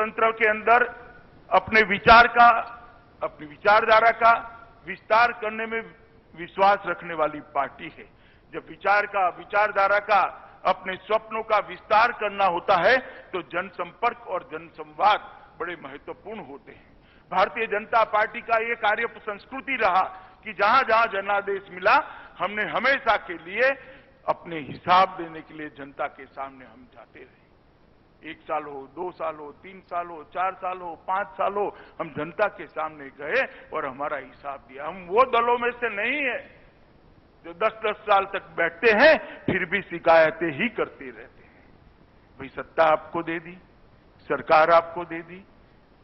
लोकतंत्र के अंदर अपने विचार का, अपनी विचारधारा का विस्तार करने में विश्वास रखने वाली पार्टी है। जब विचारधारा का, अपने स्वप्नों का विस्तार करना होता है तो जनसंपर्क और जनसंवाद बड़े महत्वपूर्ण होते हैं। भारतीय जनता पार्टी का ये कार्य संस्कृति रहा कि जहां जहां जनादेश मिला, हमने हमेशा के लिए अपने हिसाब देने के लिए जनता के सामने हम जाते रहे। 1 साल हो, 2 साल हो, 3 साल हो, 4 साल हो, 5 साल हो, हम जनता के सामने गए और हमारा हिसाब दिया। हम वो दलों में से नहीं है जो 10-10 साल तक बैठते हैं फिर भी शिकायतें ही करते रहते हैं। भाई सत्ता आपको दे दी, सरकार आपको दे दी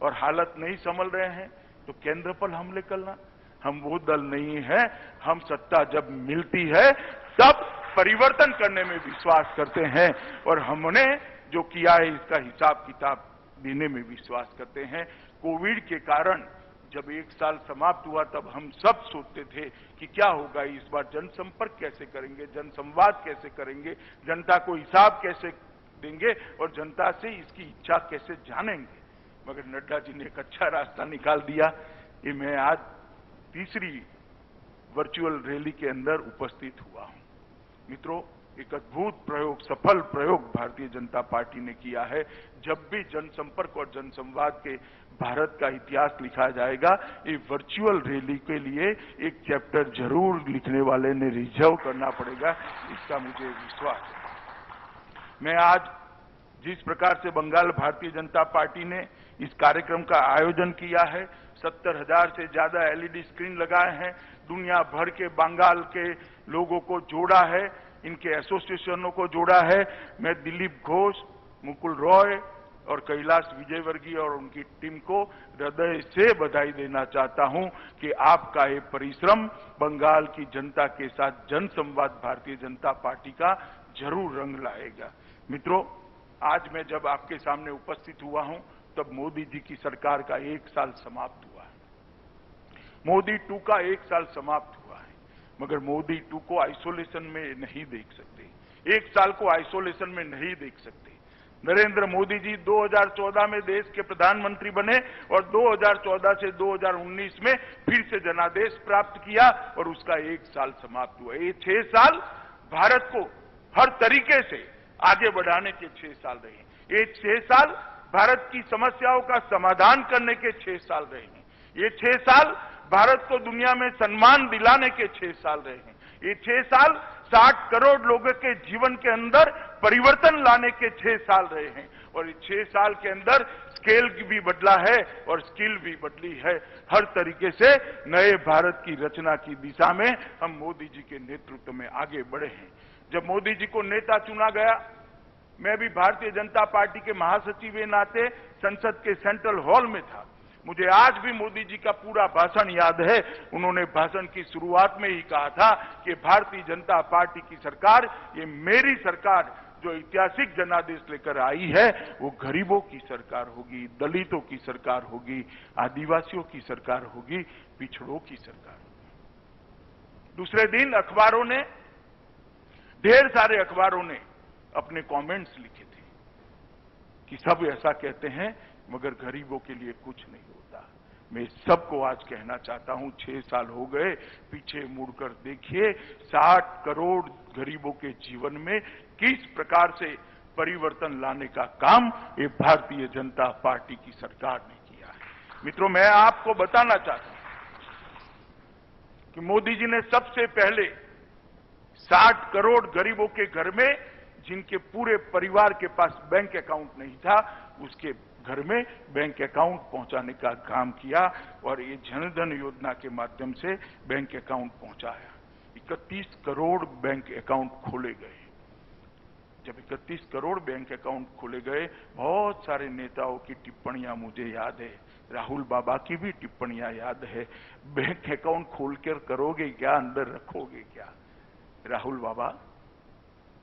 और हालत नहीं संभल रहे हैं तो केंद्र पर हमले करना। हम वो दल नहीं है। हम सत्ता जब मिलती है तब परिवर्तन करने में विश्वास करते हैं और हमने जो किया है इसका हिसाब किताब देने में विश्वास करते हैं। कोविड के कारण जब 1 साल समाप्त हुआ तब हम सब सोचते थे कि क्या होगा इस बार, जनसंपर्क कैसे करेंगे, जनसंवाद कैसे करेंगे, जनता को हिसाब कैसे देंगे और जनता से इसकी इच्छा कैसे जानेंगे। मगर नड्डा जी ने एक अच्छा रास्ता निकाल दिया। ये मैं आज तीसरी वर्चुअल रैली के अंदर उपस्थित हुआ हूं। मित्रों, एक अद्भुत प्रयोग, सफल प्रयोग भारतीय जनता पार्टी ने किया है। जब भी जनसंपर्क और जनसंवाद के भारत का इतिहास लिखा जाएगा, ये वर्चुअल रैली के लिए एक चैप्टर जरूर लिखने वाले ने रिजर्व करना पड़ेगा, इसका मुझे विश्वास है। मैं आज जिस प्रकार से बंगाल भारतीय जनता पार्टी ने इस कार्यक्रम का आयोजन किया है, 70,000 से ज्यादा एलईडी स्क्रीन लगाए हैं, दुनिया भर के बंगाल के लोगों को जोड़ा है, इनके एसोसिएशनों को जोड़ा है। मैं दिलीप घोष, मुकुल रॉय और कैलाश विजयवर्गीय और उनकी टीम को हृदय से बधाई देना चाहता हूं कि आपका ये परिश्रम बंगाल की जनता के साथ जनसंवाद भारतीय जनता पार्टी का जरूर रंग लाएगा। मित्रों, आज मैं जब आपके सामने उपस्थित हुआ हूं तब मोदी जी की सरकार का 1 साल समाप्त हुआ है। मोदी 2 का 1 साल समाप्त हुआ है, मगर मोदी 2 को आइसोलेशन में नहीं देख सकते, 1 साल को आइसोलेशन में नहीं देख सकते। नरेंद्र मोदी जी 2014 में देश के प्रधानमंत्री बने और 2014 से 2019 में फिर से जनादेश प्राप्त किया और उसका 1 साल समाप्त हुआ। ये 6 साल भारत को हर तरीके से आगे बढ़ाने के 6 साल रहे। ये 6 साल भारत की समस्याओं का समाधान करने के 6 साल रहे हैं। ये 6 साल भारत को दुनिया में सम्मान दिलाने के 6 साल रहे हैं। ये 6 साल 60 करोड़ लोगों के जीवन के अंदर परिवर्तन लाने के 6 साल रहे हैं और इस 6 साल के अंदर स्केल भी बदला है और स्किल भी बदली है। हर तरीके से नए भारत की रचना की दिशा में हम मोदी जी के नेतृत्व में आगे बढ़े हैं। जब मोदी जी को नेता चुना गया, मैं भी भारतीय जनता पार्टी के महासचिव के नाते संसद के सेंट्रल हॉल में था। मुझे आज भी मोदी जी का पूरा भाषण याद है। उन्होंने भाषण की शुरुआत में ही कहा था कि भारतीय जनता पार्टी की सरकार, ये मेरी सरकार जो ऐतिहासिक जनादेश लेकर आई है, वो गरीबों की सरकार होगी, दलितों की सरकार होगी, आदिवासियों की सरकार होगी, पिछड़ों की सरकार होगी। दूसरे दिन अखबारों ने, ढेर सारे अखबारों ने अपने कमेंट्स लिखे थे कि सब ऐसा कहते हैं मगर गरीबों के लिए कुछ नहीं होता। मैं सबको आज कहना चाहता हूं, 6 साल हो गए, पीछे मुड़कर देखिए 60 करोड़ गरीबों के जीवन में किस प्रकार से परिवर्तन लाने का काम ये भारतीय जनता पार्टी की सरकार ने किया है। मित्रों, मैं आपको बताना चाहता हूं कि मोदी जी ने सबसे पहले 60 करोड़ गरीबों के घर में, जिनके पूरे परिवार के पास बैंक अकाउंट नहीं था, उसके घर में बैंक अकाउंट पहुंचाने का काम किया और ये जनधन योजना के माध्यम से बैंक अकाउंट पहुंचाया। 31 करोड़ बैंक अकाउंट खोले गए। जब 31 करोड़ बैंक अकाउंट खोले गए, बहुत सारे नेताओं की टिप्पणियां मुझे याद है, राहुल बाबा की भी टिप्पणियां याद है। बैंक अकाउंट खोलकर करोगे क्या, अंदर रखोगे क्या? राहुल बाबा,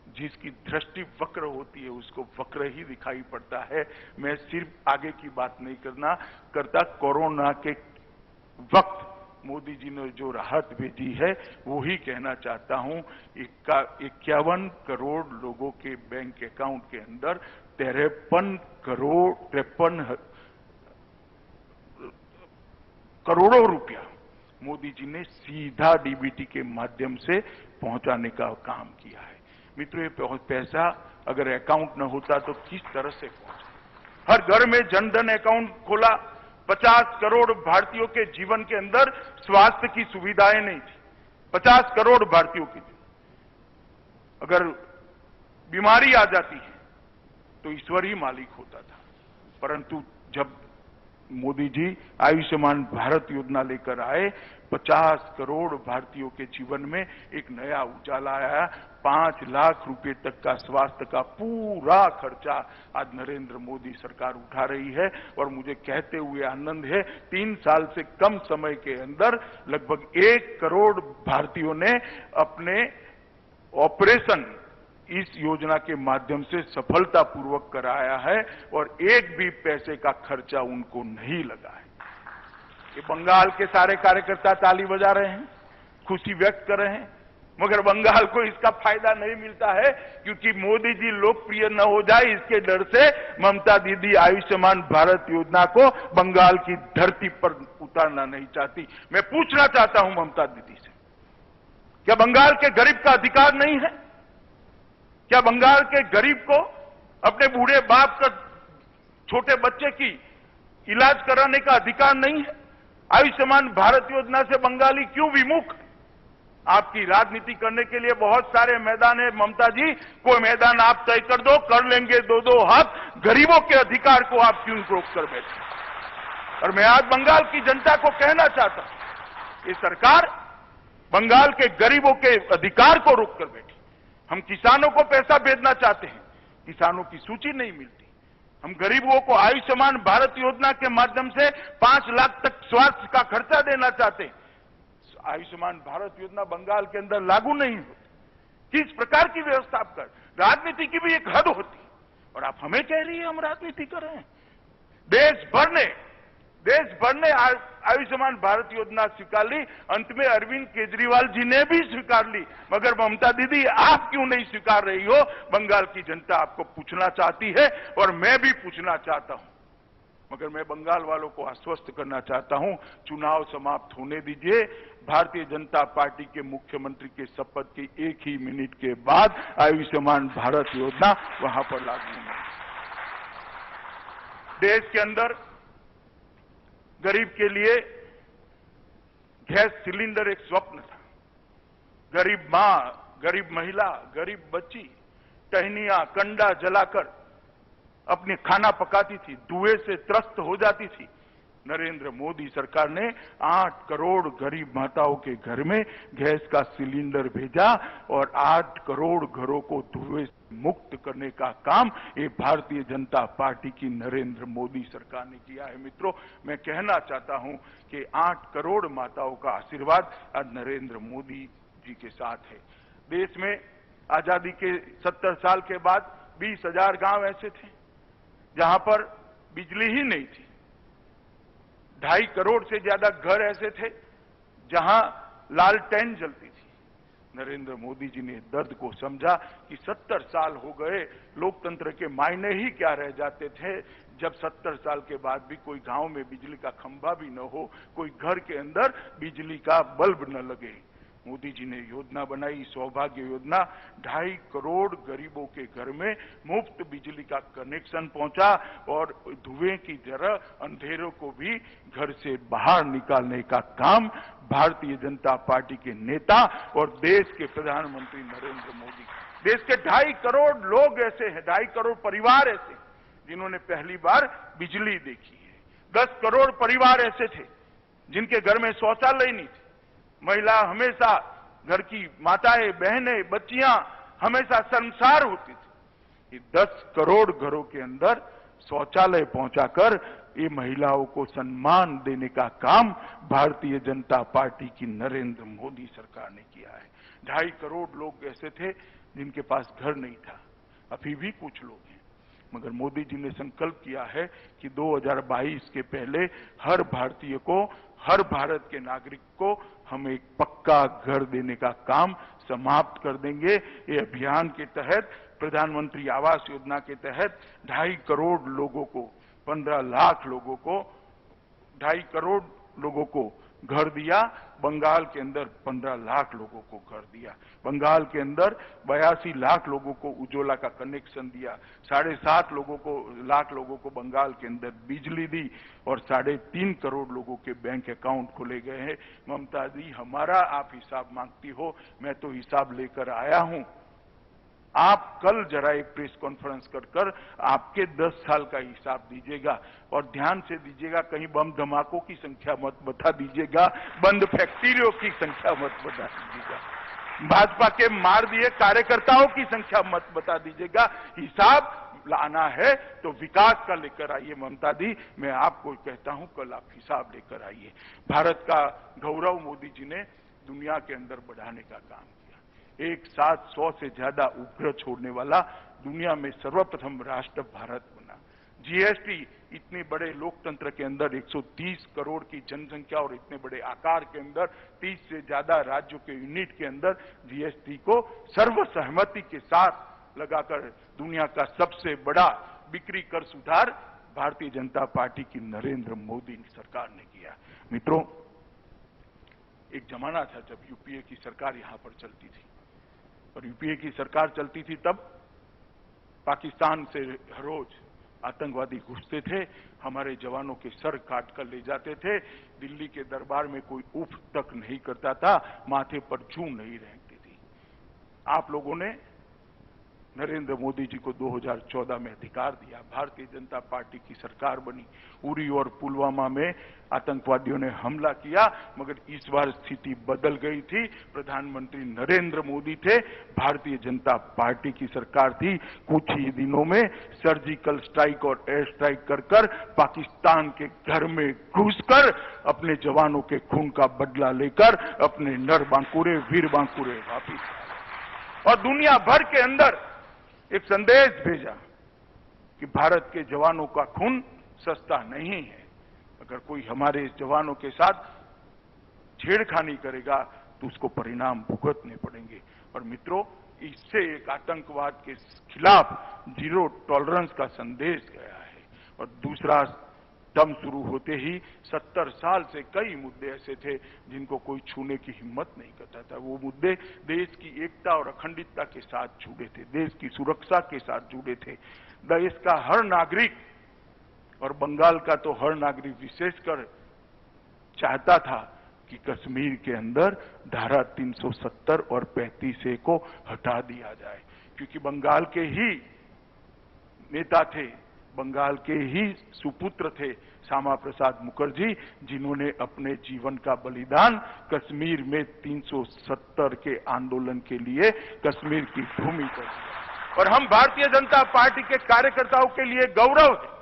जिसकी दृष्टि वक्र होती है उसको वक्र ही दिखाई पड़ता है। मैं सिर्फ आगे की बात नहीं करता, कोरोना के वक्त मोदी जी ने जो राहत भेजी है वो ही कहना चाहता हूं। 51 करोड़ लोगों के बैंक अकाउंट के अंदर 53 करोड़ों रुपया मोदी जी ने सीधा डीबीटी के माध्यम से पहुंचाने का काम किया है। मित्रों, ये पैसा अगर अकाउंट न होता तो किस तरह से पहुंचा। हर घर में जनधन अकाउंट खोला। 50 करोड़ भारतीयों के जीवन के अंदर स्वास्थ्य की सुविधाएं नहीं थी। 50 करोड़ भारतीयों की थी। अगर बीमारी आ जाती है तो ईश्वर ही मालिक होता था, परंतु जब मोदी जी आयुष्मान भारत योजना लेकर आए, 50 करोड़ भारतीयों के जीवन में एक नया उजाला आया। 5 लाख रुपए तक का स्वास्थ्य का पूरा खर्चा आज नरेंद्र मोदी सरकार उठा रही है। और मुझे कहते हुए आनंद है, 3 साल से कम समय के अंदर लगभग 1 करोड़ भारतीयों ने अपने ऑपरेशन इस योजना के माध्यम से सफलतापूर्वक कराया है और एक भी पैसे का खर्चा उनको नहीं लगा है। ये बंगाल के सारे कार्यकर्ता ताली बजा रहे हैं, खुशी व्यक्त कर रहे हैं, मगर बंगाल को इसका फायदा नहीं मिलता है, क्योंकि मोदी जी लोकप्रिय न हो जाए इसके डर से ममता दीदी आयुष्मान भारत योजना को बंगाल की धरती पर उतारना नहीं चाहती। मैं पूछना चाहता हूं ममता दीदी से, क्या बंगाल के गरीब का अधिकार नहीं है? क्या बंगाल के गरीब को अपने बूढ़े बाप का छोटे बच्चे की इलाज कराने का अधिकार नहीं है? आयुष्मान भारत योजना से बंगाली क्यों विमुख है? आपकी राजनीति करने के लिए बहुत सारे मैदान है ममता जी, कोई मैदान आप तय कर दो, कर लेंगे 2-2 हाथ। गरीबों के अधिकार को आप क्यों रोक कर बैठे? और मैं आज बंगाल की जनता को कहना चाहता हूं, ये सरकार बंगाल के गरीबों के अधिकार को रोक कर बैठी। हम किसानों को पैसा भेजना चाहते हैं, किसानों की सूची नहीं मिलती। हम गरीबों को आयुष्मान भारत योजना के माध्यम से 5 लाख तक स्वास्थ्य का खर्चा देना चाहते हैं। आयुष्मान भारत योजना बंगाल के अंदर लागू नहीं होती। किस प्रकार की व्यवस्था आप कर? राजनीति की भी एक हद होती है और आप हमें कह रही है हम राजनीति कर रहे हैं। देश भर ने आयुष्मान भारत योजना स्वीकार ली, अंत में अरविंद केजरीवाल जी ने भी स्वीकार ली, मगर ममता दीदी आप क्यों नहीं स्वीकार रही हो? बंगाल की जनता आपको पूछना चाहती है और मैं भी पूछना चाहता हूं। मगर मैं बंगाल वालों को आश्वस्त करना चाहता हूं, चुनाव समाप्त होने दीजिए। भारतीय जनता पार्टी के मुख्यमंत्री के शपथ के 1 ही मिनट के बाद आयुष्मान भारत योजना वहां पर लागू होगी। देश के अंदर गरीब के लिए गैस सिलेंडर एक स्वप्न था। गरीब मां, गरीब महिला, गरीब बच्ची टहनियां, कंडा जलाकर अपने खाना पकाती थी, धुएं से त्रस्त हो जाती थी। नरेंद्र मोदी सरकार ने 8 करोड़ गरीब माताओं के घर में गैस का सिलेंडर भेजा और 8 करोड़ घरों को धुएं से मुक्त करने का काम ये भारतीय जनता पार्टी की नरेंद्र मोदी सरकार ने किया है। मित्रों, मैं कहना चाहता हूं कि 8 करोड़ माताओं का आशीर्वाद आज नरेंद्र मोदी जी के साथ है। देश में आजादी के 70 साल के बाद 20,000 गांव ऐसे थे जहां पर बिजली ही नहीं थी। 2.5 करोड़ से ज्यादा घर ऐसे थे जहां लालटेन जलती थी। नरेंद्र मोदी जी ने दर्द को समझा कि 70 साल हो गए, लोकतंत्र के मायने ही क्या रह जाते थे जब 70 साल के बाद भी कोई गांव में बिजली का खंभा भी न हो, कोई घर के अंदर बिजली का बल्ब न लगे। मोदी जी ने योजना बनाई, सौभाग्य योजना। 2.5 करोड़ गरीबों के घर में मुफ्त बिजली का कनेक्शन पहुंचा और धुएं की तरह अंधेरों को भी घर से बाहर निकालने का काम भारतीय जनता पार्टी के नेता और देश के प्रधानमंत्री नरेंद्र मोदी। देश के 2.5 करोड़ लोग ऐसे हैं, 2.5 करोड़ परिवार ऐसे हैं जिन्होंने पहली बार बिजली देखी है। 10 करोड़ परिवार ऐसे थे जिनके घर में शौचालय नहीं थे। महिला हमेशा, घर की माताएं, बहनें, बच्चियां हमेशा शर्मसार होती थी। ये 10 करोड़ घरों के अंदर शौचालय पहुंचाकर ये महिलाओं को सम्मान देने का काम भारतीय जनता पार्टी की नरेंद्र मोदी सरकार ने किया है। 2.5 करोड़ लोग ऐसे थे जिनके पास घर नहीं था, अभी भी कुछ लोग हैं, मगर मोदी जी ने संकल्प किया है कि 2022 के पहले हर भारतीय को, हर भारत के नागरिक को हम एक पक्का घर देने का काम समाप्त कर देंगे। ये अभियान के तहत प्रधानमंत्री आवास योजना के तहत 2.5 करोड़ लोगों को, 15 लाख लोगों को, 2.5 करोड़ लोगों को घर दिया। बंगाल के अंदर 15 लाख लोगों को घर दिया। बंगाल के अंदर 82 लाख लोगों को उज्ज्वला का कनेक्शन दिया। 7.5 लाख लोगों को बंगाल के अंदर बिजली दी और 3.5 करोड़ लोगों के बैंक अकाउंट खोले गए हैं। ममता जी, हमारा आप हिसाब मांगती हो, मैं तो हिसाब लेकर आया हूं। आप कल जरा एक प्रेस कॉन्फ्रेंस कर आपके 10 साल का हिसाब दीजिएगा और ध्यान से दीजिएगा, कहीं बम धमाकों की संख्या मत बता दीजिएगा, बंद फैक्ट्रियों की संख्या मत बता दीजिएगा, भाजपा के मार दिए कार्यकर्ताओं की संख्या मत बता दीजिएगा। हिसाब लाना है तो विकास का लेकर आइए ममता दी, मैं आपको कहता हूं कल आप हिसाब लेकर आइए। भारत का गौरव मोदी जी ने दुनिया के अंदर बढ़ाने का काम किया। एक साथ 100 से ज्यादा उपग्रह छोड़ने वाला दुनिया में सर्वप्रथम राष्ट्र भारत बना। जीएसटी, इतने बड़े लोकतंत्र के अंदर 130 करोड़ की जनसंख्या और इतने बड़े आकार के अंदर 30 से ज्यादा राज्यों के यूनिट के अंदर जीएसटी को सर्वसहमति के साथ लगाकर दुनिया का सबसे बड़ा बिक्री कर सुधार भारतीय जनता पार्टी की नरेंद्र मोदी सरकार ने किया। मित्रों, एक जमाना था जब यूपीए की सरकार यहां पर चलती थी और यूपीए की सरकार चलती थी तब पाकिस्तान से हर रोज आतंकवादी घुसते थे, हमारे जवानों के सर काट कर ले जाते थे, दिल्ली के दरबार में कोई उफ तक नहीं करता था, माथे पर जूं नहीं रेंगती थी। आप लोगों ने नरेंद्र मोदी जी को 2014 में अधिकार दिया, भारतीय जनता पार्टी की सरकार बनी। उरी और पुलवामा में आतंकवादियों ने हमला किया, मगर इस बार स्थिति बदल गई थी। प्रधानमंत्री नरेंद्र मोदी थे, भारतीय जनता पार्टी की सरकार थी। कुछ ही दिनों में सर्जिकल स्ट्राइक और एयर स्ट्राइक कर पाकिस्तान के घर में घुसकर अपने जवानों के खून का बदला लेकर अपने नर बांकुरे, वीर बांकुरे वापिस, और दुनिया भर के अंदर एक संदेश भेजा कि भारत के जवानों का खून सस्ता नहीं है। अगर कोई हमारे जवानों के साथ छेड़खानी करेगा तो उसको परिणाम भुगतने पड़ेंगे। और मित्रों, इससे एक आतंकवाद के खिलाफ जीरो टॉलरेंस का संदेश गया है। और दूसरा दम शुरू होते ही 70 साल से कई मुद्दे ऐसे थे जिनको कोई छूने की हिम्मत नहीं करता था। वो मुद्दे देश की एकता और अखंडता के साथ जुड़े थे, देश की सुरक्षा के साथ जुड़े थे। देश का हर नागरिक, और बंगाल का तो हर नागरिक विशेषकर चाहता था कि कश्मीर के अंदर धारा 370 और 35A को हटा दिया जाए, क्योंकि बंगाल के ही नेता थे, बंगाल के ही सुपुत्र थे श्यामा प्रसाद मुखर्जी, जिन्होंने अपने जीवन का बलिदान कश्मीर में 370 के आंदोलन के लिए कश्मीर की भूमि पर दिया। और हम भारतीय जनता पार्टी के कार्यकर्ताओं के लिए गौरव है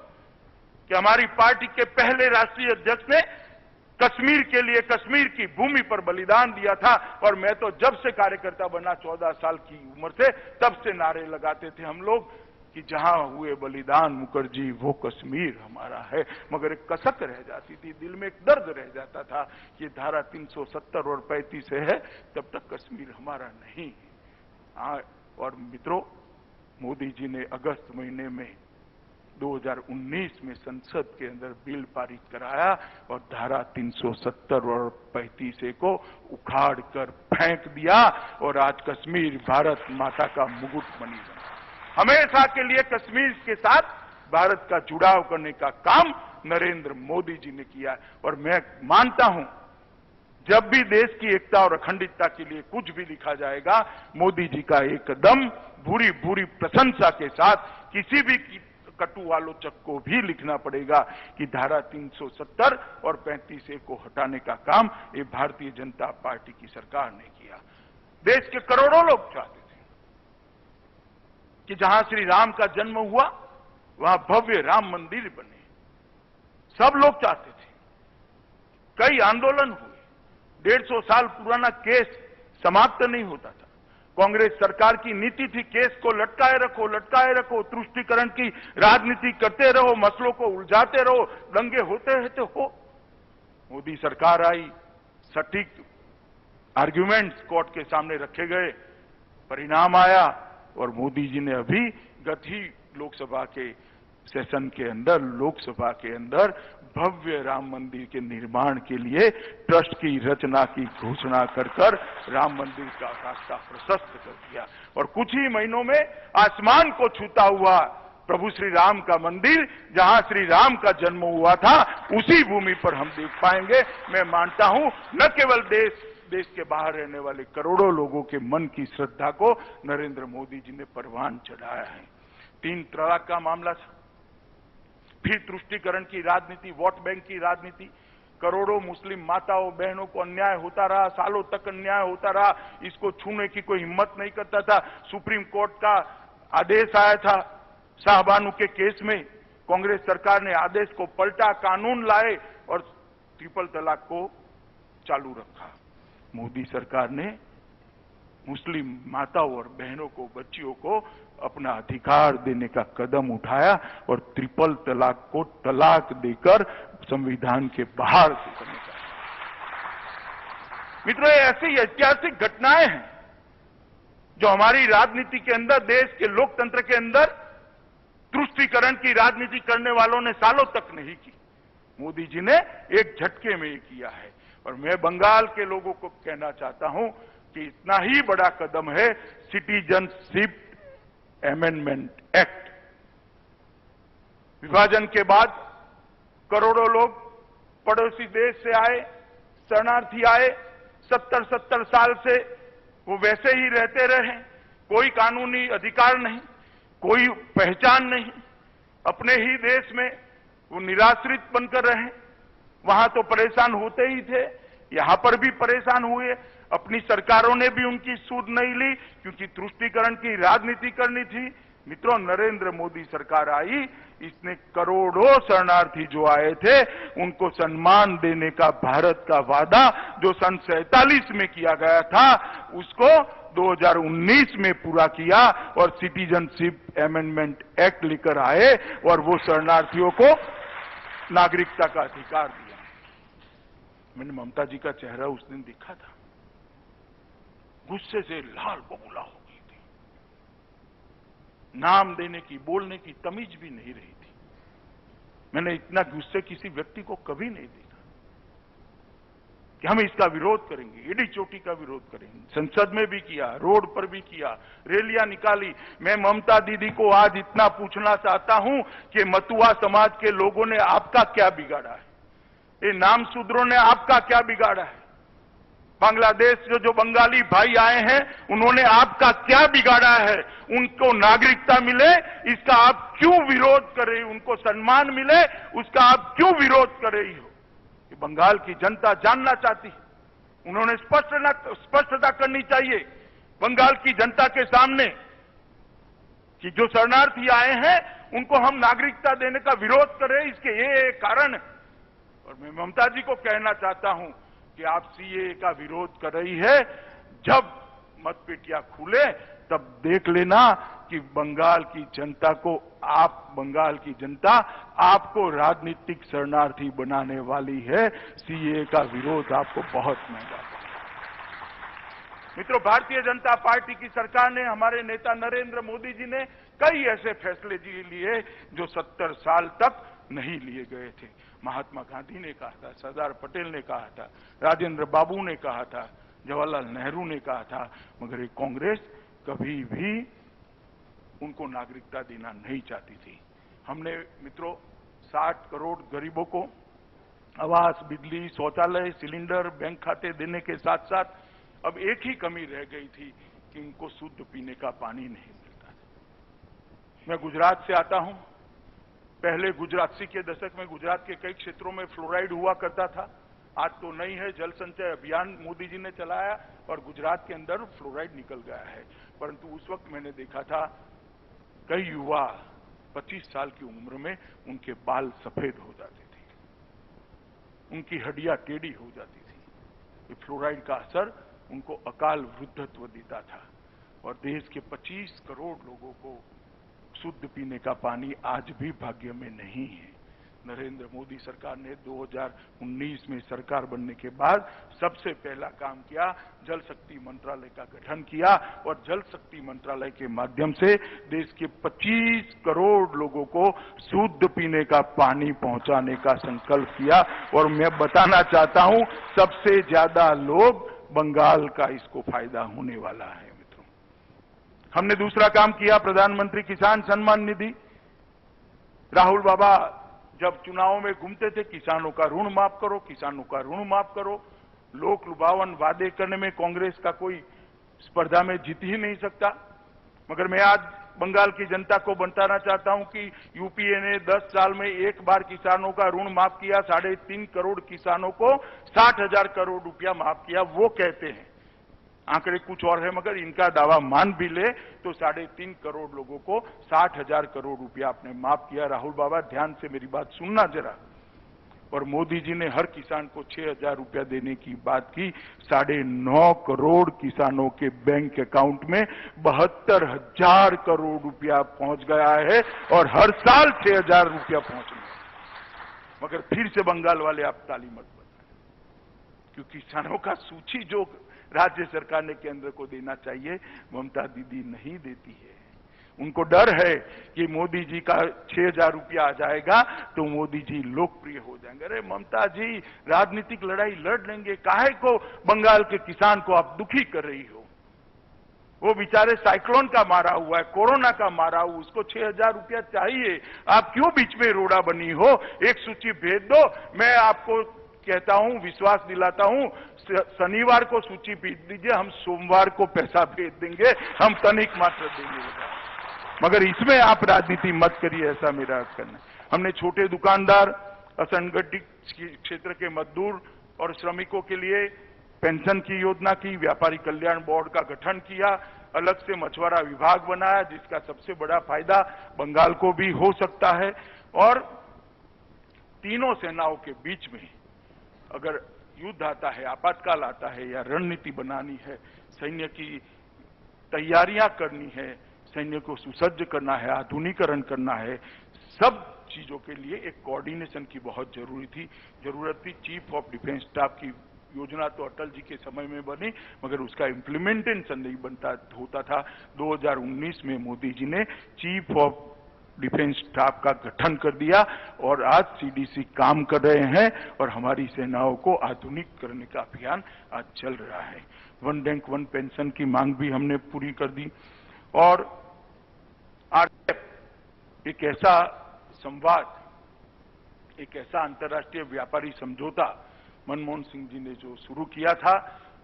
कि हमारी पार्टी के पहले राष्ट्रीय अध्यक्ष ने कश्मीर के लिए कश्मीर की भूमि पर बलिदान दिया था। और मैं तो जब से कार्यकर्ता बना 14 साल की उम्र से, तब से नारे लगाते थे हम लोग कि जहां हुए बलिदान मुखर्जी वो कश्मीर हमारा है। मगर एक कसक रह जाती थी, दिल में एक दर्द रह जाता था कि धारा 370 और 35 है, तब तक कश्मीर हमारा नहीं है। और मित्रों, मोदी जी ने अगस्त महीने में 2019 में संसद के अंदर बिल पारित कराया और धारा 370 और 35A को उखाड़ कर फेंक दिया और आज कश्मीर भारत माता का मुकुट बनी गया। हमेशा के लिए कश्मीर के साथ भारत का जुड़ाव करने का काम नरेंद्र मोदी जी ने किया। और मैं मानता हूं, जब भी देश की एकता और अखंडता के लिए कुछ भी लिखा जाएगा, मोदी जी का एक कदम भूरी भूरी प्रशंसा के साथ किसी भी कटु आलोचक को भी लिखना पड़ेगा कि धारा 370 और 35A को हटाने का काम ये भारतीय जनता पार्टी की सरकार ने किया। देश के करोड़ों लोग चाहते थे कि जहां श्री राम का जन्म हुआ वहां भव्य राम मंदिर बने, सब लोग चाहते थे। कई आंदोलन हुए, 150 साल पुराना केस समाप्त नहीं होता था। कांग्रेस सरकार की नीति थी केस को लटकाए रखो, तुष्टीकरण की राजनीति करते रहो, मसलों को उलझाते रहो, दंगे होते रहते हो। मोदी सरकार आई, सटीक आर्ग्यूमेंट्स कोर्ट के सामने रखे गए, परिणाम आया, और मोदी जी ने अभी गत ही लोकसभा के सेशन के अंदर, लोकसभा के अंदर भव्य राम मंदिर के निर्माण के लिए ट्रस्ट की रचना की घोषणा कर राम मंदिर का रास्ता प्रशस्त कर दिया। और कुछ ही महीनों में आसमान को छूता हुआ प्रभु श्री राम का मंदिर, जहां श्री राम का जन्म हुआ था, उसी भूमि पर हम देख पाएंगे। मैं मानता हूं न केवल देश के बाहर रहने वाले करोड़ों लोगों के मन की श्रद्धा को नरेंद्र मोदी जी ने परवान चढ़ाया है। 3 तलाक का मामला था, फिर तुष्टीकरण की राजनीति, वोट बैंक की राजनीति, करोड़ों मुस्लिम माताओं बहनों को अन्याय होता रहा, सालों तक अन्याय होता रहा, इसको छूने की कोई हिम्मत नहीं करता था। सुप्रीम कोर्ट का आदेश आया था शाहबानू के केस में, कांग्रेस सरकार ने आदेश को पलटा, कानून लाए और ट्रिपल तलाक को चालू रखा। मोदी सरकार ने मुस्लिम माताओं और बहनों को, बच्चियों को अपना अधिकार देने का कदम उठाया और ट्रिपल तलाक को तलाक देकर संविधान के बाहर करने का। मित्रों, ये ऐसी ऐतिहासिक घटनाएं हैं जो हमारी राजनीति के अंदर, देश के लोकतंत्र के अंदर तुष्टीकरण की राजनीति करने वालों ने सालों तक नहीं की। मोदी जी ने एक झटके में ये किया है। और मैं बंगाल के लोगों को कहना चाहता हूं कि इतना ही बड़ा कदम है सिटीजनशिप अमेंडमेंट एक्ट। विभाजन के बाद करोड़ों लोग पड़ोसी देश से आए, शरणार्थी आए, 70 साल से वो वैसे ही रहते रहे, कोई कानूनी अधिकार नहीं, कोई पहचान नहीं, अपने ही देश में वो निराश्रित बनकर रहे। वहां तो परेशान होते ही थे, यहां पर भी परेशान हुए। अपनी सरकारों ने भी उनकी सुध नहीं ली, क्योंकि तुष्टीकरण की राजनीति करनी थी। मित्रों, नरेंद्र मोदी सरकार आई, इसने करोड़ों शरणार्थी जो आए थे उनको सम्मान देने का भारत का वादा जो सन 47 में किया गया था, उसको 2019 में पूरा किया और सिटीजनशिप अमेंडमेंट एक्ट लेकर आए और वो शरणार्थियों को नागरिकता का अधिकार दिया। मैंने ममता जी का चेहरा उस दिन देखा था, गुस्से से लाल बबूला हो गई थी, नाम देने की, बोलने की तमीज भी नहीं रही थी। मैंने इतना गुस्से किसी व्यक्ति को कभी नहीं देखा कि हम इसका विरोध करेंगे, एडी चोटी का विरोध करेंगे। संसद में भी किया, रोड पर भी किया, रैलियां निकाली। मैं ममता दीदी को आज इतना पूछना चाहता हूं कि मतुआ समाज के लोगों ने आपका क्या बिगाड़ा है? ये नामशूद्रों ने आपका क्या बिगाड़ा है? बांग्लादेश से जो बंगाली भाई आए हैं, उन्होंने आपका क्या बिगाड़ा है? उनको नागरिकता मिले, इसका आप क्यों विरोध कर रही हो? उनको सम्मान मिले, उसका आप क्यों विरोध कर रही हो? ये बंगाल की जनता जानना चाहती है। उन्होंने स्पष्टता करनी चाहिए बंगाल की जनता के सामने कि जो शरणार्थी आए हैं उनको हम नागरिकता देने का विरोध कर रहे हैं, इसके ये कारण है। और मैं ममता जी को कहना चाहता हूं कि आप सीएए का विरोध कर रही है, जब मतपेटियां खुले तब देख लेना कि बंगाल की जनता को, बंगाल की जनता आपको राजनीतिक शरणार्थी बनाने वाली है। सीएए का विरोध आपको बहुत महंगा पड़ेगा। मित्रों, भारतीय जनता पार्टी की सरकार ने, हमारे नेता नरेंद्र मोदी जी ने कई ऐसे फैसले लिए जो 70 साल तक नहीं लिए गए थे। महात्मा गांधी ने कहा था, सरदार पटेल ने कहा था, राजेंद्र बाबू ने कहा था, जवाहरलाल नेहरू ने कहा था, मगर ये कांग्रेस कभी भी उनको नागरिकता देना नहीं चाहती थी। हमने मित्रों 60 करोड़ गरीबों को आवास, बिजली, शौचालय, सिलेंडर, बैंक खाते देने के साथ साथ अब एक ही कमी रह गई थी कि उनको शुद्ध पीने का पानी नहीं मिलता था। मैं गुजरात से आता हूं। पहले 80 के दशक में गुजरात के कई क्षेत्रों में फ्लोराइड हुआ करता था, आज तो नहीं है। जल संचय अभियान मोदी जी ने चलाया और गुजरात के अंदर फ्लोराइड निकल गया है। परंतु उस वक्त मैंने देखा था कई युवा 25 साल की उम्र में उनके बाल सफेद हो जाते थे, उनकी हड्डियां टेढ़ी हो जाती थी। फ्लोराइड का असर उनको अकाल वृद्धत्व देता था और देश के 25 करोड़ लोगों को शुद्ध पीने का पानी आज भी भाग्य में नहीं है। नरेंद्र मोदी सरकार ने 2019 में सरकार बनने के बाद सबसे पहला काम किया, जल शक्ति मंत्रालय का गठन किया और जल शक्ति मंत्रालय के माध्यम से देश के 25 करोड़ लोगों को शुद्ध पीने का पानी पहुंचाने का संकल्प किया। और मैं बताना चाहता हूं, सबसे ज्यादा लोग बंगाल का इसको फायदा होने वाला है। मित्रों, हमने दूसरा काम किया, प्रधानमंत्री किसान सम्मान निधि। राहुल बाबा जब चुनावों में घूमते थे, किसानों का ऋण माफ करो, किसानों का ऋण माफ करो। लोक लुभावन वादे करने में कांग्रेस का कोई स्पर्धा में जीत ही नहीं सकता। मगर मैं आज बंगाल की जनता को बताना चाहता हूं कि यूपीए ने 10 साल में एक बार किसानों का ऋण माफ किया, 3.5 करोड़ किसानों को 60,000 करोड़ रुपया माफ किया। वो कहते हैं, आंकड़े कुछ और है, मगर इनका दावा मान भी ले तो 3.5 करोड़ लोगों को 60,000 करोड़ रुपया आपने माफ किया। राहुल बाबा, ध्यान से मेरी बात सुनना जरा। और मोदी जी ने हर किसान को 6,000 रुपया देने की बात की। 9.5 करोड़ किसानों के बैंक अकाउंट में 72,000 करोड़ रुपया पहुंच गया है और हर साल 6,000 रुपया पहुंचना है। मगर फिर से बंगाल वाले आप ताली मत बजाएं, क्योंकि किसानों का सूची जो राज्य सरकार ने केंद्र को देना चाहिए, ममता दीदी नहीं देती है। उनको डर है कि मोदी जी का 6,000 रुपया आ जाएगा तो मोदी जी लोकप्रिय हो जाएंगे। अरे ममता जी, राजनीतिक लड़ाई लड़ लेंगे, काहे को बंगाल के किसान को आप दुखी कर रही हो? वो बेचारे साइक्लोन का मारा हुआ है, कोरोना का मारा हुआ, उसको 6,000 रुपया चाहिए। आप क्यों बीच में रोड़ा बनी हो? एक सूची भेज दो। मैं आपको कहता हूं, विश्वास दिलाता हूं, शनिवार को सूची भेज दीजिए, हम सोमवार को पैसा भेज देंगे, हम तनिक मात्र देंगे। मगर इसमें आप राजनीति मत करिए, ऐसा मेरा कहना है। हमने छोटे दुकानदार, असंगठित क्षेत्र के मजदूर और श्रमिकों के लिए पेंशन की योजना की, व्यापारी कल्याण बोर्ड का गठन किया, अलग से मछुआरा विभाग बनाया, जिसका सबसे बड़ा फायदा बंगाल को भी हो सकता है। और तीनों सेनाओं के बीच में अगर युद्ध आता है, आपातकाल आता है या रणनीति बनानी है, सैन्य की तैयारियां करनी है, सैन्य को सुसज्ज करना है, आधुनिकीकरण करना है, सब चीजों के लिए एक कोऑर्डिनेशन की बहुत जरूरत थी। चीफ ऑफ डिफेंस स्टाफ की योजना तो अटल जी के समय में बनी, मगर उसका इम्प्लीमेंटेशन नहीं होता था। 2019 में मोदी जी ने चीफ ऑफ डिफेंस स्टाफ का गठन कर दिया और आज सीडीसी काम कर रहे हैं और हमारी सेनाओं को आधुनिक करने का अभियान आज चल रहा है। 1 रैंक 1 पेंशन की मांग भी हमने पूरी कर दी। और आरसीईपी एक ऐसा संवाद, एक ऐसा अंतर्राष्ट्रीय व्यापारी समझौता मनमोहन सिंह जी ने जो शुरू किया था,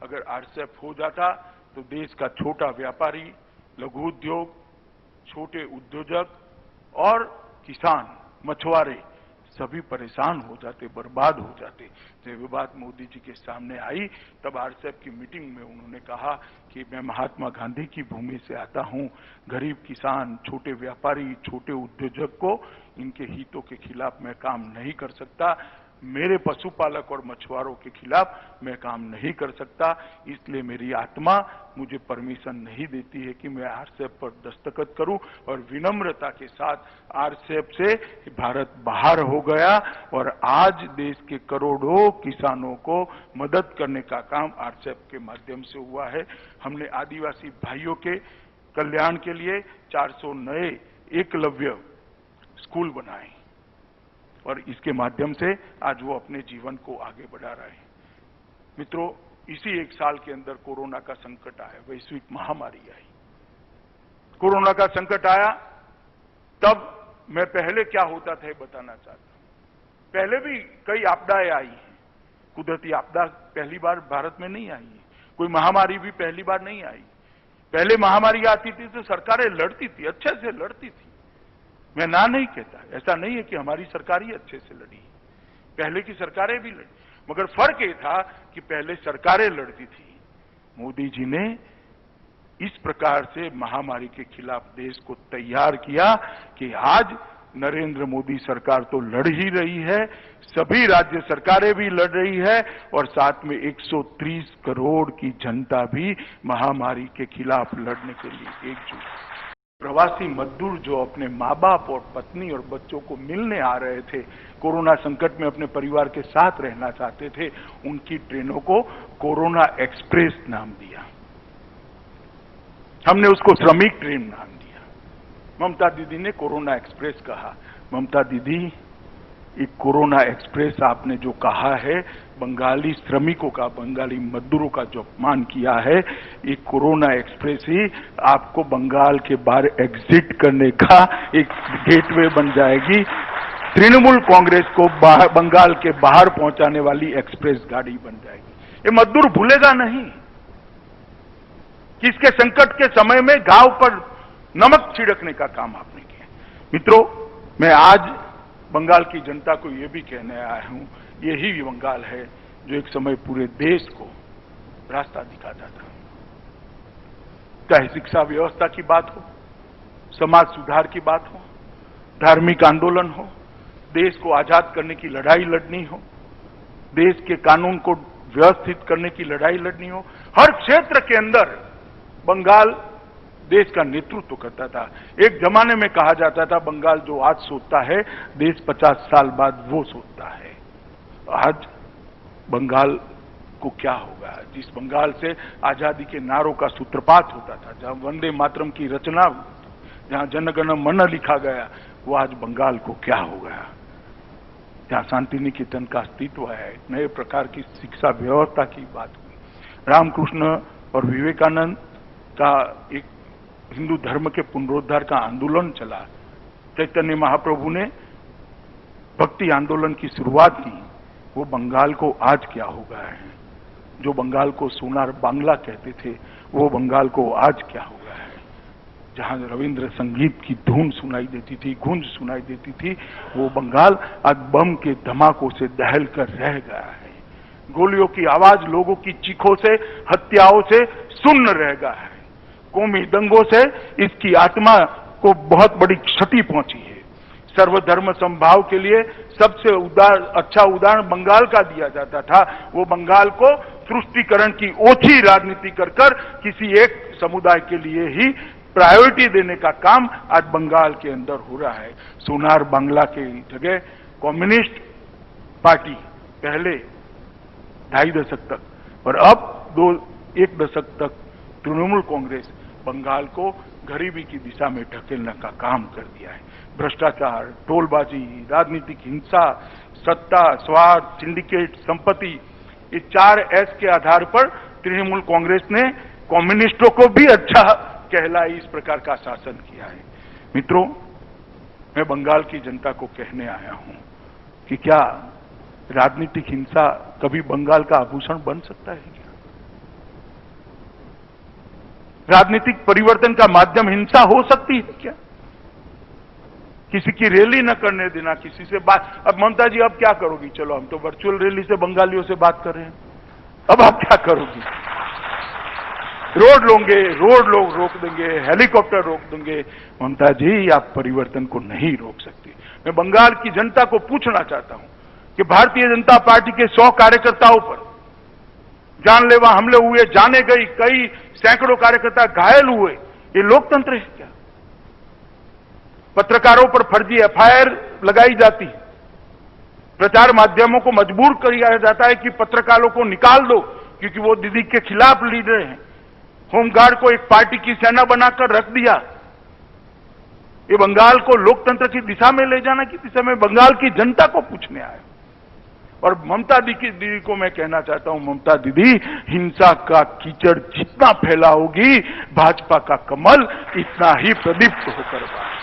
अगर आरसीईपी हो जाता तो देश का छोटा व्यापारी, लघु उद्योग, छोटे उद्योजक और किसान, मछुआरे सभी परेशान हो जाते, बर्बाद हो जाते। जब ये बात मोदी जी के सामने आई, तब आरसीईपी की मीटिंग में उन्होंने कहा कि मैं महात्मा गांधी की भूमि से आता हूं, गरीब किसान, छोटे व्यापारी, छोटे उद्योजक को इनके हितों के खिलाफ मैं काम नहीं कर सकता, मेरे पशुपालक और मछुआरों के खिलाफ मैं काम नहीं कर सकता, इसलिए मेरी आत्मा मुझे परमिशन नहीं देती है कि मैं आरसीईपी पर दस्तखत करूं। और विनम्रता के साथ आरसीईपी से भारत बाहर हो गया और आज देश के करोड़ों किसानों को मदद करने का काम आरसीईपी के माध्यम से हुआ है। हमने आदिवासी भाइयों के कल्याण के लिए 400 नए एकलव्य स्कूल बनाए और इसके माध्यम से आज वो अपने जीवन को आगे बढ़ा रहे हैं। मित्रों, इसी एक साल के अंदर कोरोना का संकट आया, वैश्विक महामारी आई। कोरोना का संकट आया तब मैं पहले क्या होता था ये बताना चाहता हूं। पहले भी कई आपदाएं आई हैं, कुदरती आपदा पहली बार भारत में नहीं आई है, कोई महामारी भी पहली बार नहीं आई। पहले महामारी आती थी तो सरकारें लड़ती थी, अच्छे से लड़ती थी, मैं ना नहीं कहता, ऐसा नहीं है कि हमारी सरकार ही अच्छे से लड़ी, पहले की सरकारें भी लड़ी, मगर फर्क ये था कि पहले सरकारें लड़ती थी। मोदी जी ने इस प्रकार से महामारी के खिलाफ देश को तैयार किया कि आज नरेंद्र मोदी सरकार तो लड़ ही रही है, सभी राज्य सरकारें भी लड़ रही है और साथ में 130 करोड़ की जनता भी महामारी के खिलाफ लड़ने के लिए एकजुट है। प्रवासी मजदूर जो अपने माँ बाप और पत्नी और बच्चों को मिलने आ रहे थे, कोरोना संकट में अपने परिवार के साथ रहना चाहते थे, उनकी ट्रेनों को कोरोना एक्सप्रेस नाम दिया। हमने उसको श्रमिक ट्रेन नाम दिया। ममता दीदी ने कोरोना एक्सप्रेस कहा। ममता दीदी, ये कोरोना एक्सप्रेस आपने जो कहा है, बंगाली श्रमिकों का, बंगाली मजदूरों का जो अपमान किया है, ये कोरोना एक्सप्रेस ही आपको बंगाल के बाहर एग्जिट करने का एक गेटवे बन जाएगी। तृणमूल कांग्रेस को बंगाल के बाहर पहुंचाने वाली एक्सप्रेस गाड़ी बन जाएगी। ये मजदूर भूलेगा नहीं कि इसके संकट के समय में घाव पर नमक छिड़कने का काम आपने किया। मित्रों, मैं आज बंगाल की जनता को यह भी कहने आया हूं, यही बंगाल है जो एक समय पूरे देश को रास्ता दिखाता था। चाहे शिक्षा व्यवस्था की बात हो, समाज सुधार की बात हो, धार्मिक आंदोलन हो, देश को आजाद करने की लड़ाई लड़नी हो, देश के कानून को व्यवस्थित करने की लड़ाई लड़नी हो, हर क्षेत्र के अंदर बंगाल देश का नेतृत्व करता था। एक जमाने में कहा जाता था, बंगाल जो आज सोचता है, देश 50 साल बाद वो सोचता है। आज बंगाल को क्या होगा? जिस बंगाल से आजादी के नारों का सूत्रपात होता था, जहां वंदे मातरम की रचना, जहां जनगण मन लिखा गया, वो आज बंगाल को क्या होगा? जहां शांति निकेतन का अस्तित्व है, नए प्रकार की शिक्षा व्यवस्था की बात हुई, रामकृष्ण और विवेकानंद का एक हिंदू धर्म के पुनरुद्धार का आंदोलन चला, चैतन्य महाप्रभु ने भक्ति आंदोलन की शुरुआत की, वो बंगाल को आज क्या हो गया है? जो बंगाल को सोनार बांग्ला कहते थे, वो बंगाल को आज क्या हो गया है? जहां रविंद्र संगीत की धुन सुनाई देती थी, गूंज सुनाई देती थी, वो बंगाल आज बम के धमाकों से दहल कर रह गया है। गोलियों की आवाज, लोगों की चीखों से, हत्याओं से सुन्न रह गया है। कौमी दंगों से इसकी आत्मा को बहुत बड़ी क्षति पहुंची है। सर्वधर्म समभाव के लिए सबसे अच्छा उदाहरण बंगाल का दिया जाता था। वो बंगाल को तुष्टीकरण की ओछी राजनीति कर किसी एक समुदाय के लिए ही प्रायोरिटी देने का काम आज बंगाल के अंदर हो रहा है। सोनार बांग्ला के जगह कम्युनिस्ट पार्टी पहले 2.5 दशक तक और अब 1 दशक तक तृणमूल कांग्रेस बंगाल को गरीबी की दिशा में ढकेलने का काम कर दिया है। भ्रष्टाचार, टोलबाजी, राजनीतिक हिंसा, सत्ता, स्वार्थ, सिंडिकेट, संपत्ति, ये 4 एस के आधार पर तृणमूल कांग्रेस ने कम्युनिस्टों को भी अच्छा कहलाई इस प्रकार का शासन किया है। मित्रों, मैं बंगाल की जनता को कहने आया हूं कि क्या राजनीतिक हिंसा कभी बंगाल का आभूषण बन सकता है क्या? राजनीतिक परिवर्तन का माध्यम हिंसा हो सकती है क्या? किसी की रैली न करने देना, किसी से बात। अब ममता जी, अब क्या करोगी? चलो, हम तो वर्चुअल रैली से बंगालियों से बात कर रहे हैं, अब आप क्या करोगी? रोड लोग रोक देंगे, हेलीकॉप्टर रोक देंगे। ममता जी, आप परिवर्तन को नहीं रोक सकती। मैं बंगाल की जनता को पूछना चाहता हूं कि भारतीय जनता पार्टी के 100 कार्यकर्ताओं पर जानलेवा हमले हुए, जाने गई, कई सैकड़ों कार्यकर्ता घायल हुए, ये लोकतंत्र है क्या? पत्रकारों पर फर्जी एफआईआर लगाई जाती है, प्रचार माध्यमों को मजबूर किया जाता है कि पत्रकारों को निकाल दो क्योंकि वो दीदी के खिलाफ लीड रहे हैं। होमगार्ड को एक पार्टी की सेना बनाकर रख दिया। ये बंगाल को लोकतंत्र की दिशा में ले जाने की दिशा में बंगाल की जनता को पूछने आए। और ममता दीदी को मैं कहना चाहता हूं, ममता दीदी, हिंसा का कीचड़ जितना फैलाओगी, भाजपा का कमल इतना ही प्रदीप्त होकर बाहर।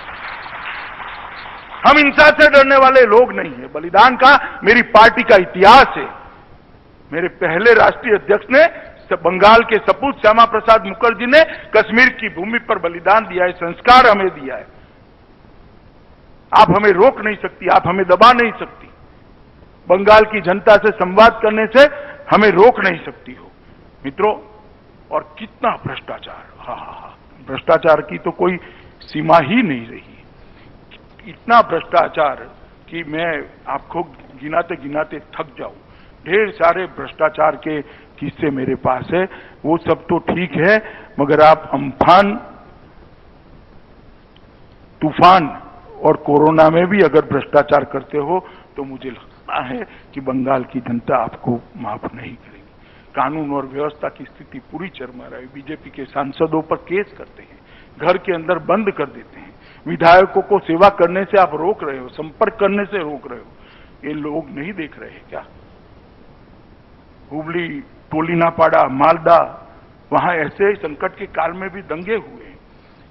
हम हिंसा से डरने वाले लोग नहीं है। बलिदान का मेरी पार्टी का इतिहास है। मेरे पहले राष्ट्रीय अध्यक्ष ने, बंगाल के सपूत श्यामा प्रसाद मुखर्जी ने कश्मीर की भूमि पर बलिदान दिया है, संस्कार हमें दिया है। आप हमें रोक नहीं सकती, आप हमें दबा नहीं सकती। बंगाल की जनता से संवाद करने से हमें रोक नहीं सकती हो। मित्रों, और कितना भ्रष्टाचार, हा, भ्रष्टाचार की तो कोई सीमा ही नहीं रही। इतना भ्रष्टाचार कि मैं आपको गिनाते गिनाते थक जाऊं। ढेर सारे भ्रष्टाचार के किस्से मेरे पास है। वो सब तो ठीक है, मगर आप अम्फान तूफान और कोरोना में भी अगर भ्रष्टाचार करते हो तो मुझे लगता है कि बंगाल की जनता आपको माफ नहीं करेगी। कानून और व्यवस्था की स्थिति पूरी चरमरा है। बीजेपी के सांसदों पर केस करते हैं, घर के अंदर बंद कर देते हैं, विधायकों को सेवा करने से आप रोक रहे हो, संपर्क करने से रोक रहे हो। ये लोग नहीं देख रहे क्या? हुबली, टोलीनापाड़ा, मालदा, वहां ऐसे संकट के काल में भी दंगे हुए,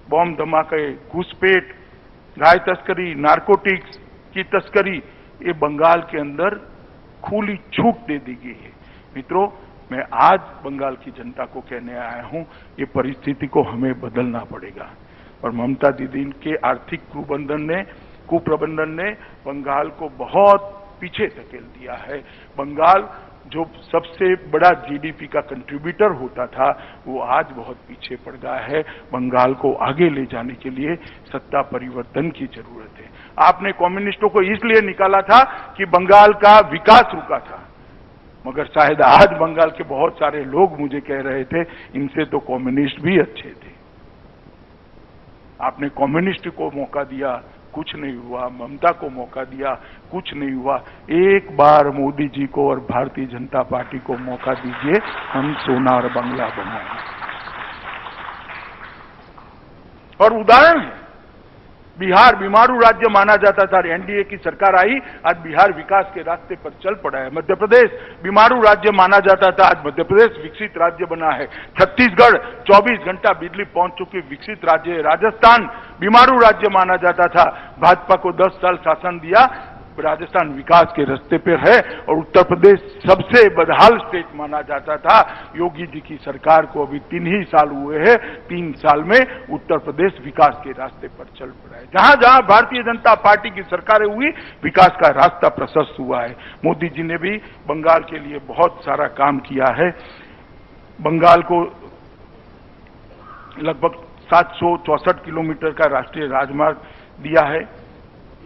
बॉम्ब धमाके, घुसपैठ, गाय तस्करी, नारकोटिक्स की तस्करी, ये बंगाल के अंदर खुली छूट दे दी गई है। मित्रों, मैं आज बंगाल की जनता को कहने आया हूं, ये परिस्थिति को हमें बदलना पड़ेगा। और ममता दीदी के आर्थिक कुप्रबंधन ने बंगाल को बहुत पीछे धकेल दिया है। बंगाल जो सबसे बड़ा जीडीपी का कंट्रीब्यूटर होता था, वो आज बहुत पीछे पड़ गया है। बंगाल को आगे ले जाने के लिए सत्ता परिवर्तन की जरूरत है। आपने कम्युनिस्टों को इसलिए निकाला था कि बंगाल का विकास रुका था, मगर शायद आज बंगाल के बहुत सारे लोग मुझे कह रहे थे, इनसे तो कम्युनिस्ट भी अच्छे थे। आपने कम्युनिस्ट को मौका दिया, कुछ नहीं हुआ। ममता को मौका दिया, कुछ नहीं हुआ। एक बार मोदी जी को और भारतीय जनता पार्टी को मौका दीजिए, हम सोना और बंगला बनाएंगे। और उदाहरण है, बिहार बीमारू राज्य माना जाता था, एनडीए की सरकार आई, आज बिहार विकास के रास्ते पर चल पड़ा है। मध्य प्रदेश बीमारू राज्य माना जाता था, आज मध्य प्रदेश विकसित राज्य बना है। छत्तीसगढ़ 24 घंटा बिजली पहुंच चुकी विकसित राज्य है। राजस्थान बीमारू राज्य माना जाता था, भाजपा को 10 साल शासन दिया, राजस्थान विकास के रास्ते पर है। और उत्तर प्रदेश सबसे बदहाल स्टेट माना जाता था। योगी जी की सरकार को अभी 3 ही साल हुए हैं, 3 साल में उत्तर प्रदेश विकास के रास्ते पर चल पड़ा है। जहां जहां भारतीय जनता पार्टी की सरकारें हुई, विकास का रास्ता प्रशस्त हुआ है। मोदी जी ने भी बंगाल के लिए बहुत सारा काम किया है। बंगाल को लगभग 764 किलोमीटर का राष्ट्रीय राजमार्ग दिया है।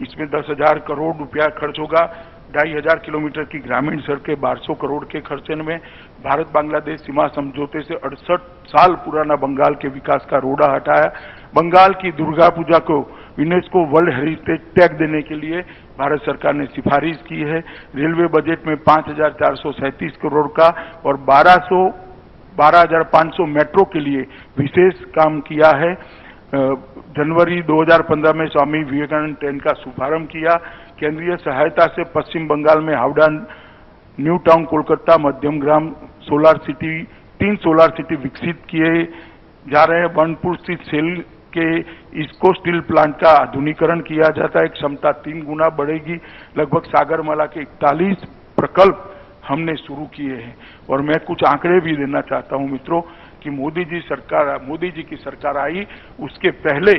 इसमें 10,000 करोड़ रुपया खर्च होगा। 2,500 किलोमीटर की ग्रामीण सड़कें 1200 करोड़ के खर्चे में। भारत बांग्लादेश सीमा समझौते से 68 साल पुराना बंगाल के विकास का रोड़ा हटाया। बंगाल की दुर्गा पूजा को यूनेस्को वर्ल्ड हेरिटेज टैग देने के लिए भारत सरकार ने सिफारिश की है। रेलवे बजट में 5,437 करोड़ का और 12,500 मेट्रो के लिए विशेष काम किया है। जनवरी 2015 में स्वामी विवेकानंद ट्रेन का शुभारंभ किया। केंद्रीय सहायता से पश्चिम बंगाल में हावड़ा, न्यू टाउन कोलकाता, मध्यम ग्राम सोलर सिटी, 3 सोलर सिटी विकसित किए जा रहे हैं। बनपुर स्थित सेल के इसको स्टील प्लांट का आधुनिकीकरण किया जाता है, क्षमता 3 गुना बढ़ेगी। लगभग सागरमाला के 41 प्रकल्प हमने शुरू किए हैं। और मैं कुछ आंकड़े भी देना चाहता हूं मित्रों कि मोदी जी की सरकार आई, उसके पहले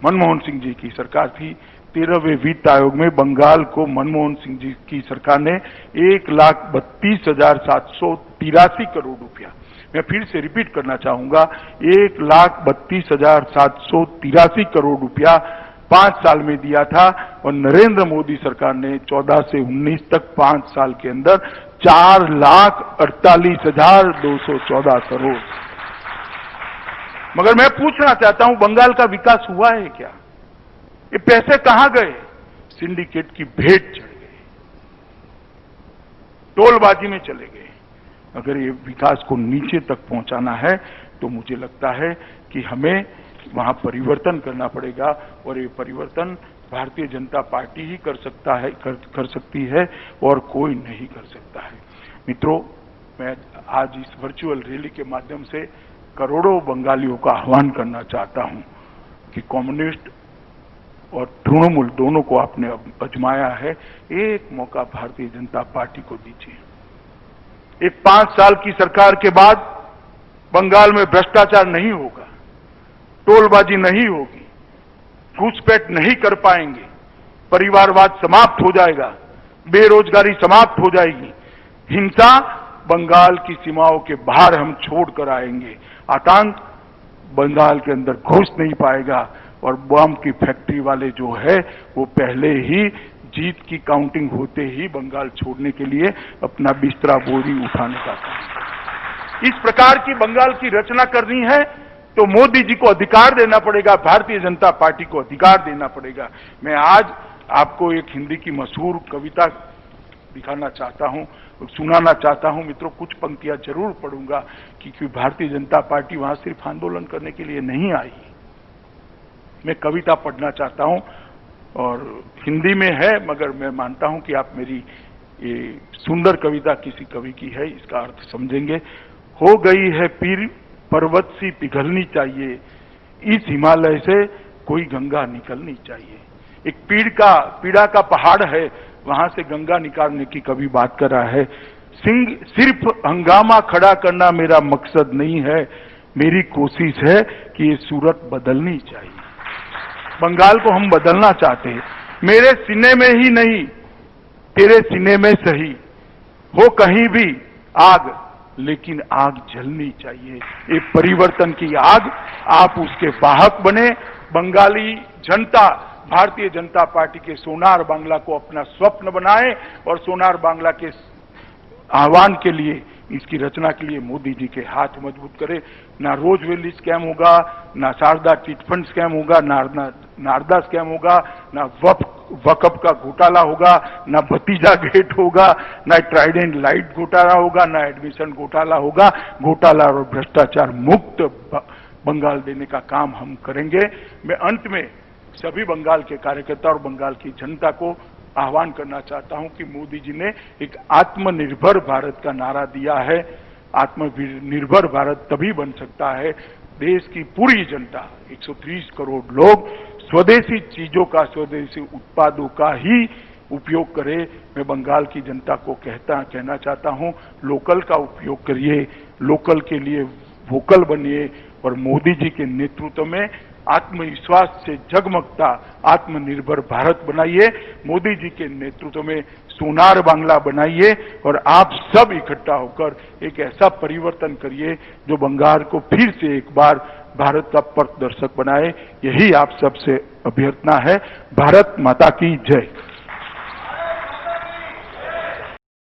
मनमोहन सिंह जी की सरकार थी। 13वें वित्त आयोग में बंगाल को मनमोहन सिंह जी की सरकार ने 1,32,783 करोड़ रुपया, मैं फिर से रिपीट करना चाहूंगा, 1,32,783 करोड़ रुपया 5 साल में दिया था। और नरेंद्र मोदी सरकार ने 14 से 19 तक 5 साल के अंदर 4,48,214 करोड़। मगर मैं पूछना चाहता हूं, बंगाल का विकास हुआ है क्या? ये पैसे कहां गए? सिंडिकेट की भेंट चढ़ गए, टोलबाजी में चले गए। अगर ये विकास को नीचे तक पहुंचाना है तो मुझे लगता है कि हमें वहां परिवर्तन करना पड़ेगा। और ये परिवर्तन भारतीय जनता पार्टी ही कर सकती है और कोई नहीं कर सकता है। मित्रों, मैं आज इस वर्चुअल रैली के माध्यम से करोड़ों बंगालियों का आह्वान करना चाहता हूं कि कम्युनिस्ट और तृणमूल दोनों को आपने आजमाया है, एक मौका भारतीय जनता पार्टी को दीजिए। एक 5 साल की सरकार के बाद बंगाल में भ्रष्टाचार नहीं होगा, टोलबाजी नहीं होगी, घुसपैठ नहीं कर पाएंगे, परिवारवाद समाप्त हो जाएगा, बेरोजगारी समाप्त हो जाएगी, हिंसा बंगाल की सीमाओं के बाहर हम छोड़कर आएंगे, आतंक बंगाल के अंदर घुस नहीं पाएगा। और बम की फैक्ट्री वाले जो है वो पहले ही जीत की काउंटिंग होते ही बंगाल छोड़ने के लिए अपना बिस्तरा बोरी उठाने का काम। इस प्रकार की बंगाल की रचना करनी है तो मोदी जी को अधिकार देना पड़ेगा, भारतीय जनता पार्टी को अधिकार देना पड़ेगा। मैं आज आपको एक हिंदी की मशहूर कविता दिखाना चाहता हूं, सुनाना चाहता हूं। मित्रों, कुछ पंक्तियां जरूर पढ़ूंगा क्योंकि भारतीय जनता पार्टी वहां सिर्फ आंदोलन करने के लिए नहीं आई। मैं कविता पढ़ना चाहता हूं और हिंदी में है, मगर मैं मानता हूं कि आप मेरी ये सुंदर कविता किसी कवि की है, इसका अर्थ समझेंगे। हो गई है पीर पर्वत सी पिघलनी चाहिए, इस हिमालय से कोई गंगा निकलनी चाहिए। एक पीड़ा का पहाड़ है, वहां से गंगा निकालने की कवि बात कर रहा है। सिर्फ हंगामा खड़ा करना मेरा मकसद नहीं है, मेरी कोशिश है कि ये सूरत बदलनी चाहिए। बंगाल को हम बदलना चाहते हैं, मेरे सीने में ही नहीं तेरे सीने में सही, हो कहीं भी आग लेकिन आग जलनी चाहिए। ये परिवर्तन की आग, आप उसके वाहक बने। बंगाली जनता भारतीय जनता पार्टी के सोनार बांग्ला को अपना स्वप्न बनाए और सोनार बांग्ला के आह्वान के लिए, इसकी रचना के लिए मोदी जी के हाथ मजबूत करे। ना रोज वैली स्कैम होगा, ना शारदा चिटफंड स्कैम होगा, ना नारदा स्कैम होगा, ना वक्फ का घोटाला होगा, ना भतीजा गेट होगा, ना ट्राइडेंट लाइट घोटाला होगा, ना एडमिशन घोटाला होगा। घोटाला और भ्रष्टाचार मुक्त बंगाल देने का काम हम करेंगे। मैं अंत में सभी बंगाल के कार्यकर्ता और बंगाल की जनता को आह्वान करना चाहता हूं कि मोदी जी ने एक आत्मनिर्भर भारत का नारा दिया है। आत्मनिर्भर भारत तभी बन सकता है, देश की पूरी जनता 130 करोड़ लोग स्वदेशी चीजों का, स्वदेशी उत्पादों का ही उपयोग करे। मैं बंगाल की जनता को कहना चाहता हूं, लोकल का उपयोग करिए, लोकल के लिए वोकल बनिए और मोदी जी के नेतृत्व में आत्मविश्वास से जगमगता आत्मनिर्भर भारत बनाइए। मोदी जी के नेतृत्व में सोनार बांग्ला बनाइए और आप सब इकट्ठा होकर एक ऐसा परिवर्तन करिए जो बंगाल को फिर से एक बार भारत का पथदर्शक बनाए। यही आप सबसे अभ्यर्थना है। भारत माता की जय।